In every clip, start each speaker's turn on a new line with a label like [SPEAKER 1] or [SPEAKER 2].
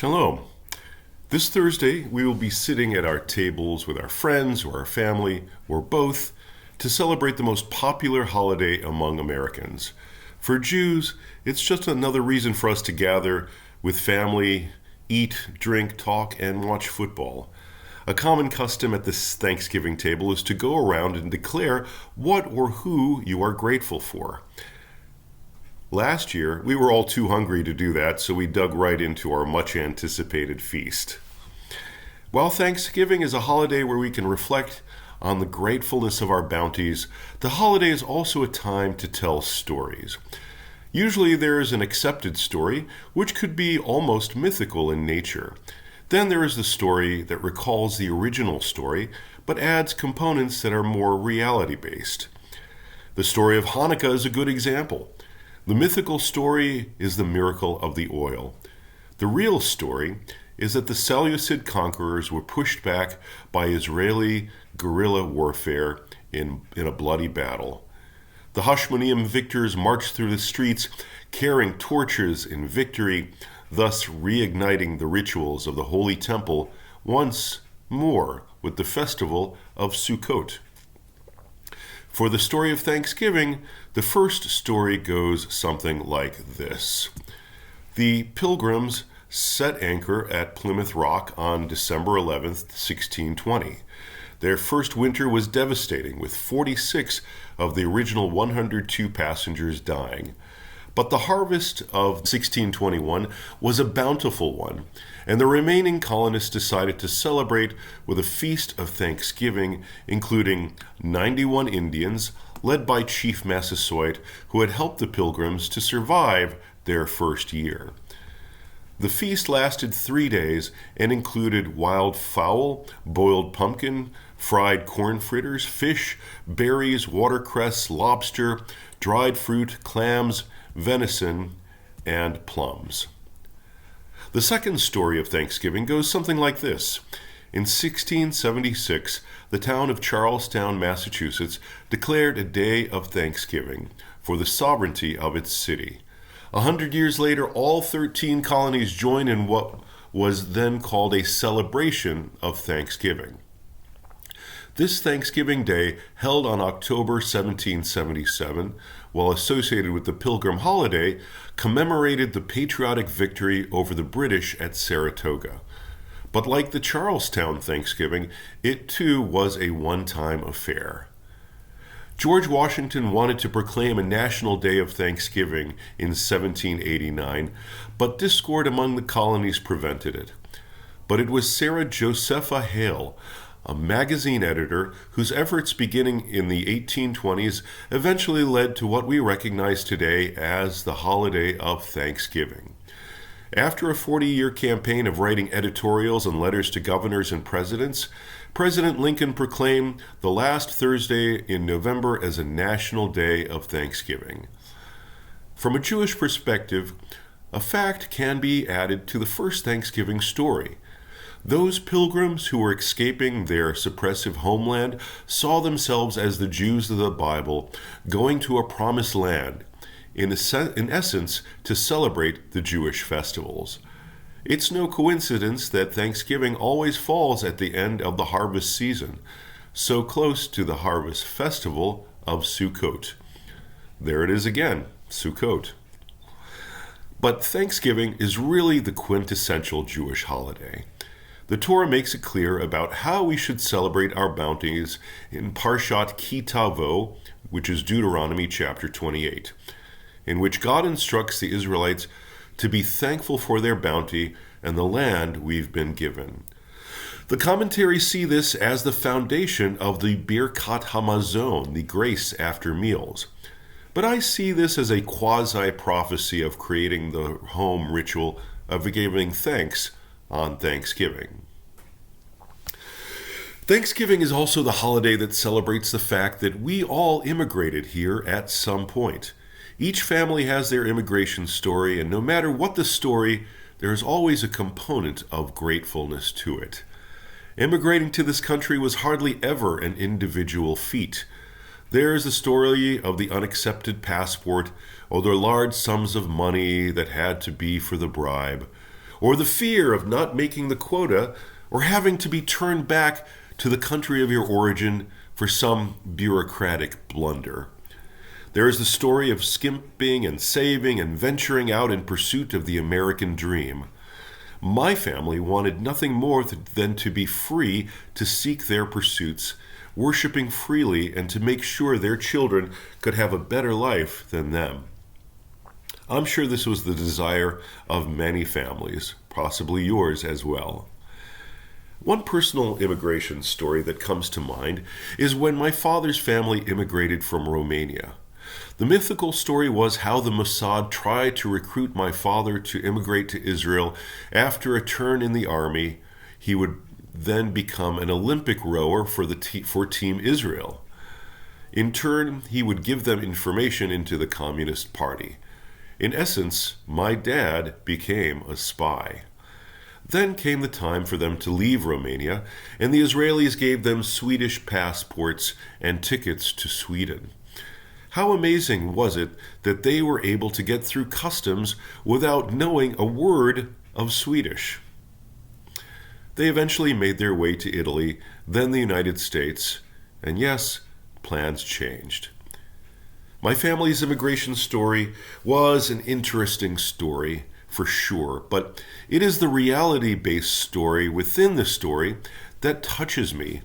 [SPEAKER 1] Shalom. This Thursday, we will be sitting at our tables with our friends or our family, or both, to celebrate the most popular holiday among Americans. For Jews, it's just another reason for us to gather with family, eat, drink, talk, and watch football. A common custom at this Thanksgiving table is to go around and declare what or who you are grateful for. Last year, we were all too hungry to do that, so we dug right into our much-anticipated feast. While Thanksgiving is a holiday where we can reflect on the gratefulness of our bounties, the holiday is also a time to tell stories. Usually there is an accepted story, which could be almost mythical in nature. Then there is the story that recalls the original story, but adds components that are more reality-based. The story of Hanukkah is a good example. The mythical story is the miracle of the oil. The real story is that the Seleucid conquerors were pushed back by Israeli guerrilla warfare in a bloody battle. The Hashmonean victors marched through the streets carrying torches in victory, thus reigniting the rituals of the Holy Temple once more with the festival of Sukkot. For the story of Thanksgiving, the first story goes something like this. The Pilgrims set anchor at Plymouth Rock on December 11th, 1620. Their first winter was devastating, with 46 of the original 102 passengers dying. But the harvest of 1621 was a bountiful one, and the remaining colonists decided to celebrate with a feast of Thanksgiving, including 91 Indians, led by Chief Massasoit, who had helped the Pilgrims to survive their first year. The feast lasted 3 days and included wild fowl, boiled pumpkin, fried corn fritters, fish, berries, watercress, lobster, dried fruit, clams, venison, and plums. The second story of Thanksgiving goes something like this. In 1676, the town of Charlestown, Massachusetts, declared a day of Thanksgiving for the sovereignty of its city. 100 years later, all 13 colonies joined in what was then called a celebration of Thanksgiving. This Thanksgiving Day, held on October 1777, while associated with the Pilgrim holiday, commemorated the patriotic victory over the British at Saratoga. But like the Charlestown Thanksgiving, it too was a one-time affair. George Washington wanted to proclaim a national day of Thanksgiving in 1789, but discord among the colonies prevented it. But it was Sarah Josepha Hale, a magazine editor whose efforts beginning in the 1820s eventually led to what we recognize today as the holiday of Thanksgiving. After a 40-year campaign of writing editorials and letters to governors and presidents, President Lincoln proclaimed the last Thursday in November as a national day of Thanksgiving. From a Jewish perspective, a fact can be added to the first Thanksgiving story. Those pilgrims who were escaping their suppressive homeland saw themselves as the Jews of the Bible going to a promised land, in essence, to celebrate the Jewish festivals. It's no coincidence that Thanksgiving always falls at the end of the harvest season, so close to the harvest festival of Sukkot. There it is again, Sukkot. But Thanksgiving is really the quintessential Jewish holiday. The Torah makes it clear about how we should celebrate our bounties in Parshat Ki Tavo, which is Deuteronomy chapter 28, in which God instructs the Israelites to be thankful for their bounty and the land we've been given. The commentaries see this as the foundation of the Birkat Hamazon, the grace after meals. But I see this as a quasi-prophecy of creating the home ritual of giving thanks on Thanksgiving. Thanksgiving is also the holiday that celebrates the fact that we all immigrated here at some point. Each family has their immigration story, and no matter what the story, there is always a component of gratefulness to it. Immigrating to this country was hardly ever an individual feat. There is the story of the unaccepted passport, or the large sums of money that had to be for the bribe, or the fear of not making the quota, or having to be turned back to the country of your origin for some bureaucratic blunder. There is the story of skimping and saving and venturing out in pursuit of the American dream. My family wanted nothing more than to be free to seek their pursuits, worshiping freely, and to make sure their children could have a better life than them. I'm sure this was the desire of many families, possibly yours as well. One personal immigration story that comes to mind is when my father's family immigrated from Romania. The mythical story was how the Mossad tried to recruit my father to immigrate to Israel. After a turn in the army, he would then become an Olympic rower for Team Israel. In turn, he would give them information into the Communist Party. In essence, my dad became a spy. Then came the time for them to leave Romania, and the Israelis gave them Swedish passports and tickets to Sweden. How amazing was it that they were able to get through customs without knowing a word of Swedish? They eventually made their way to Italy, then the United States, and yes, plans changed. My family's immigration story was an interesting story, for sure, but it is the reality-based story within the story that touches me,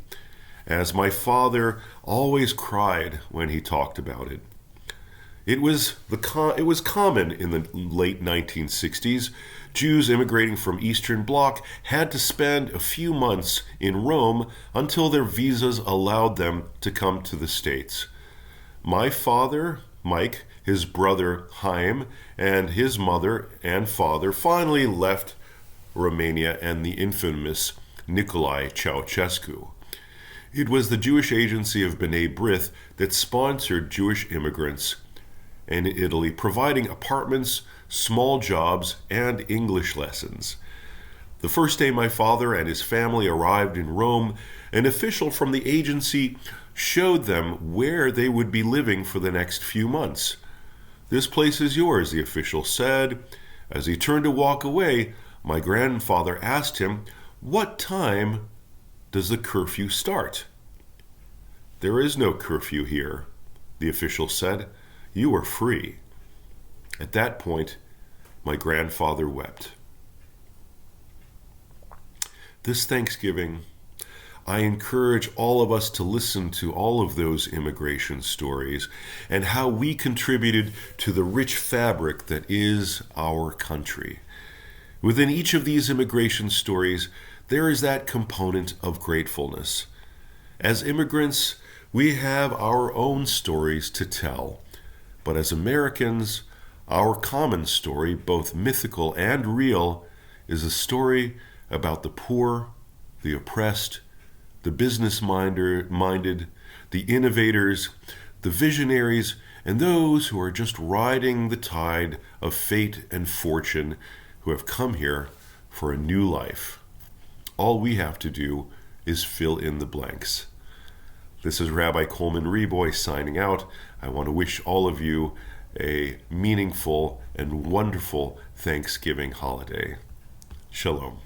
[SPEAKER 1] as my father always cried when he talked about it. It was common in the late 1960s. Jews immigrating from Eastern Bloc had to spend a few months in Rome until their visas allowed them to come to the States. My father, Mike, his brother, Chaim, and his mother and father finally left Romania and the infamous Nicolae Ceausescu. It was the Jewish agency of B'nai B'rith that sponsored Jewish immigrants in Italy, providing apartments, small jobs, and English lessons. The first day my father and his family arrived in Rome, an official from the agency showed them where they would be living for the next few months. "This place is yours," the official said. As he turned to walk away, my grandfather asked him, "What time does the curfew start?" "There is no curfew here," the official said. "You are free." At that point, my grandfather wept. This Thanksgiving, I encourage all of us to listen to all of those immigration stories and how we contributed to the rich fabric that is our country. Within each of these immigration stories, there is that component of gratefulness. As immigrants, we have our own stories to tell. But as Americans, our common story, both mythical and real, is a story about the poor, the oppressed, the business-minded, the innovators, the visionaries, and those who are just riding the tide of fate and fortune, who have come here for a new life. All we have to do is fill in the blanks. This is Rabbi Coleman Reaboi signing out. I want to wish all of you a meaningful and wonderful Thanksgiving holiday. Shalom.